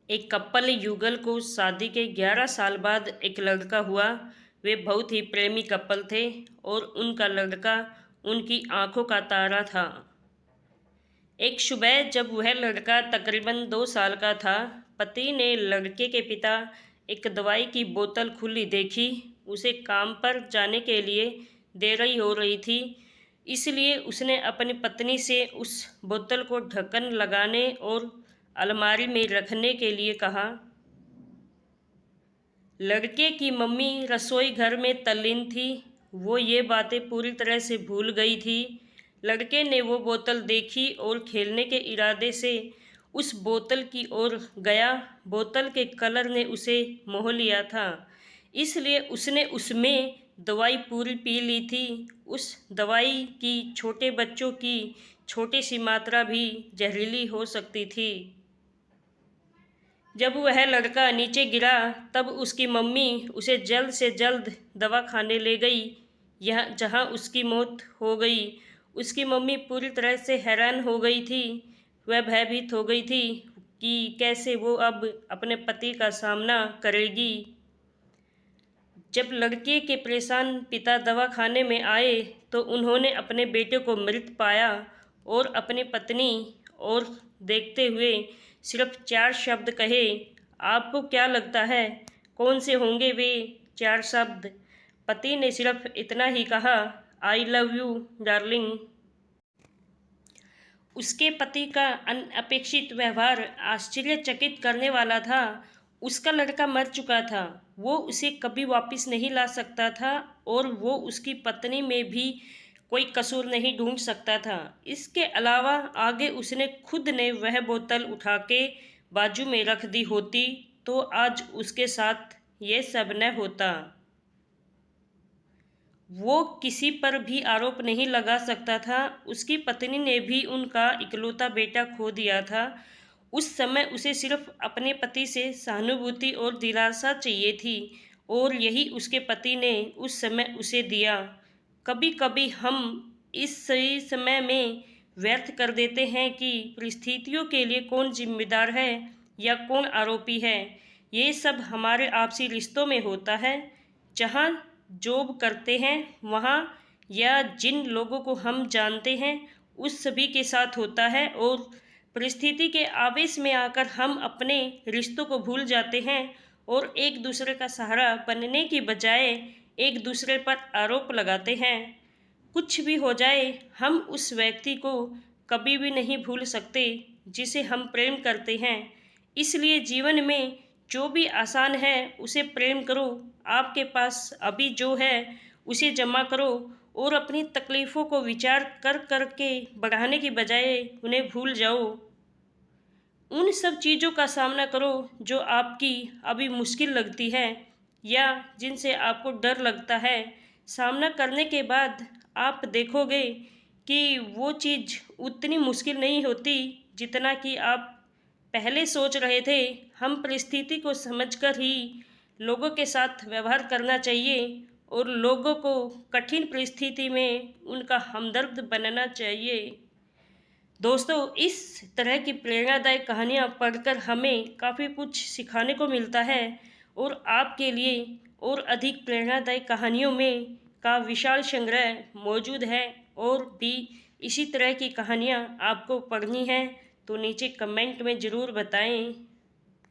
एक कपल युगल को शादी के 11 साल बाद एक लड़का हुआ। वे बहुत ही प्रेमी कपल थे और उनका लड़का उनकी आंखों का तारा था। एक सुबह जब वह लड़का तकरीबन 2 साल का था, पति ने लड़के के पिता एक दवाई की बोतल खुली देखी। उसे काम पर जाने के लिए देरी हो रही थी, इसलिए उसने अपनी पत्नी से उस बोतल को ढक्कन लगाने और अलमारी में रखने के लिए कहा। लड़के की मम्मी रसोई घर में तल्लीन थी। वो ये बातें पूरी तरह से भूल गई थी। लड़के ने वो बोतल देखी और खेलने के इरादे से उस बोतल की ओर गया। बोतल के कलर ने उसे मोह लिया था, इसलिए उसने उसमें दवाई पूरी पी ली थी। उस दवाई की छोटे बच्चों की छोटी सी मात्रा भी जहरीली हो सकती थी। जब वह लड़का नीचे गिरा तब उसकी मम्मी उसे जल्द से जल्द दवा खाने ले गई, जहां उसकी मौत हो गई। उसकी मम्मी पूरी तरह से हैरान हो गई थी। वह भयभीत हो गई थी कि कैसे वो अब अपने पति का सामना करेगी। जब लड़के के परेशान पिता दवा खाने में आए तो उन्होंने अपने बेटे को मृत पाया और अपनी पत्नी और देखते हुए सिर्फ 4 शब्द कहे। आपको क्या लगता है कौन से होंगे वे 4 शब्द? पति ने सिर्फ इतना ही कहा, आई लव यू डार्लिंग। उसके पति का अनअपेक्षित व्यवहार आश्चर्यचकित करने वाला था। उसका लड़का मर चुका था, वो उसे कभी वापस नहीं ला सकता था और वो उसकी पत्नी में भी कोई कसूर नहीं ढूंढ सकता था। इसके अलावा आगे उसने खुद ने वह बोतल उठा के बाजू में रख दी होती तो आज उसके साथ ये सब न होता। वो किसी पर भी आरोप नहीं लगा सकता था। उसकी पत्नी ने भी उनका इकलौता बेटा खो दिया था। उस समय उसे सिर्फ अपने पति से सहानुभूति और दिलासा चाहिए थी और यही उसके पति ने उस समय उसे दिया। कभी कभी हम इस सही समय में व्यर्थ कर देते हैं कि परिस्थितियों के लिए कौन जिम्मेदार है या कौन आरोपी है। ये सब हमारे आपसी रिश्तों में होता है। जहाँ जॉब करते हैं वहाँ या जिन लोगों को हम जानते हैं उस सभी के साथ होता है और परिस्थिति के आवेश में आकर हम अपने रिश्तों को भूल जाते हैं और एक दूसरे का सहारा बनने की बजाय एक दूसरे पर आरोप लगाते हैं। कुछ भी हो जाए, हम उस व्यक्ति को कभी भी नहीं भूल सकते जिसे हम प्रेम करते हैं। इसलिए जीवन में जो भी आसान है उसे प्रेम करो। आपके पास अभी जो है उसे जमा करो और अपनी तकलीफ़ों को विचार कर कर के बढ़ाने की बजाय उन्हें भूल जाओ। उन सब चीज़ों का सामना करो जो आपकी अभी मुश्किल लगती है या जिनसे आपको डर लगता है। सामना करने के बाद आप देखोगे कि वो चीज़ उतनी मुश्किल नहीं होती जितना कि आप पहले सोच रहे थे। हम परिस्थिति को समझकर ही लोगों के साथ व्यवहार करना चाहिए और लोगों को कठिन परिस्थिति में उनका हमदर्द बनना चाहिए। दोस्तों, इस तरह की प्रेरणादायक कहानियाँ पढ़कर हमें काफ़ी कुछ सिखाने को मिलता है और आपके लिए और अधिक प्रेरणादायक कहानियों में का विशाल संग्रह मौजूद है। और भी इसी तरह की कहानियाँ आपको पढ़नी हैं तो नीचे कमेंट में ज़रूर बताएं।